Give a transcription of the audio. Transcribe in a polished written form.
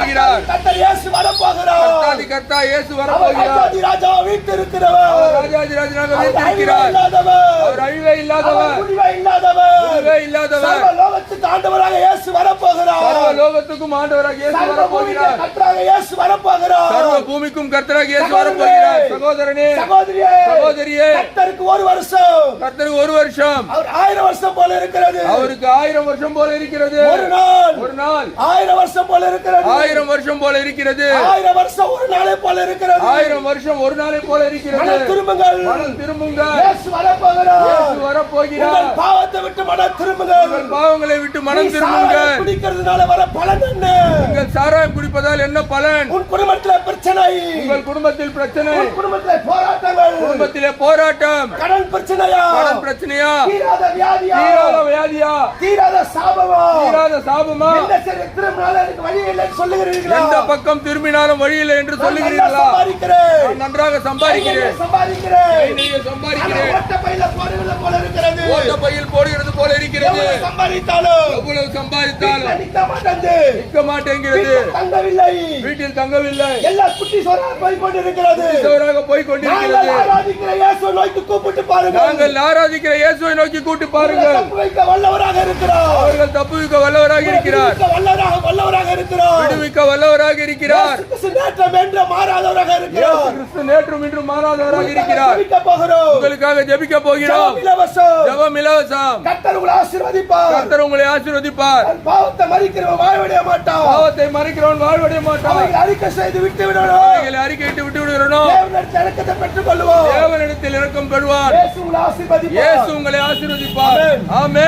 வரப்போகிறார். கர்த்தர் இயேசு வரப்போகிறார். கர்த்தாதி கர்த்தா இயேசு வரப்போகிறார். ராஜாதி ராஜாவாக வீற்றிருக்கிறவர். ராஜாதி ராஜாவாக வீற்றிருக்கிறார். அவர் அழிவே இல்லாதவர். முடிவே இல்லாதவர். சர்வ லோகத்துக்கு ஆண்டவராக இயேசு வரப்போகிறார். சர்வ லோகத்துக்கும் ஆண்டவராக இயேசு வரப்போகிறார். கர்த்தராக இயேசு வரப்போகிறார். சர்வ பூமிக்கும் கர்த்தராக இயேசு வரப்போகிறார். சகோதரனே சகோதரியே கர்த்தருக்கு ஒரு வருஷம். கர்த்தருக்கு ஒரு வருஷம். அவர் 1000 வருஷம் போல இருக்கிறது. அவருக்கு 1000 வருஷம் போல இருக்கிறது. ஒரு நாள் 1000 வருஷம் போல இருக்கிறது. 1000 வருஷம் போல இருக்கிறது. 1000 வருஷம் ஒரு நாளை போல இருக்கிறது. 1000 வருஷம் ஒரு நாளை போல இருக்கிறது. மனம் திரும்புங்கள். இயேசு வரப்போகிறார். இயேசு வரப்போகிறார். உங்கள் பாவத்தை விட்டு மனம் திரும்புங்கள். உங்கள் பாவங்களை விட்டு மனம் திரும்புங்கள். குடிக்கிறதுனால வர பலன் என்ன? நீங்கள் சாராயம் குடிப்பதால் என்ன பலன்? உன் குடும்பத்தில் பிரச்சனை. உங்கள் குடும்பத்தில் பிரச்சனை. உன் குடும்பத்தில் போராட்டங்கள். குடும்பத்திலே போராட்டம். கடன் பிரச்சனையா? கடன் பிரச்சனையா? தீராத வியாதியா? தீராத வியாதியா? தீராத சாபமா? தீராத சாபமா? எந்த சரி திரும்பினாலும் எனக்கு வழி இல்லை சொல்லுகிறீர்களா? எந்த பக்கம் திரும்பினாலும் வழி இல்லை என்று சொல்லுகிறீர்களா? நான் நன்றாக சம்பாதிக்கிறேன். ஓட்டப்பையில் போடுகிறது போல இருக்கிறது. ஓட்டப்பையில் போடுகிறது போல இருக்கிறது. எவ்வளவு சம்பாதித்தாலும் நிற்க மாட்டேங்கிறது. வீட்டில் தங்கவில்லை. எல்லாம் குட்டி சோறாக போய் கொண்டிருக்கிறது. போய்கொண்டிருக்கிறது. நாங்கள் ஆராதிக்கிற இயேசுவை நோக்கி கூட்டி பாருங்கள். வல்லவராக இருக்கிறார். அவர்கள் தப்புவிக்க வல்லவராக இருக்கிறார். வல்லவராக இருக்கிறார். விடுவிக்க வல்லவராக இருக்கிறார். நேற்றும் இன்றும் மாறாதவராக இருக்கிறார். உங்களுக்காக ஜெபிக்க போகிறோம். ஜெபம் இலவசம். கர்த்தர் உங்களை ஆசீர்வதிப்பார். கர்த்தர் உங்களை ஆசீர்வதிப்பார். பாவத்தை மறிக்கிறவன் வாழ்வடைய மாட்டான். பாவத்தை மறிக்கிறவன் வாழ்வடைய மாட்டான். அறிக்கை செய்து விட்டு விடணும். அறிக்கையிட்டு விட்டு விடுகிறோம். இறக்கத்தை பெற்றுக் கொள்வோம். தேவனிடத்தில் இரக்கம் பெறுவார். இயேசு உங்களை ஆசீர்வதிப்பார். இயேசு உங்களை ஆசீர்வதிப்பார். ஆமென்.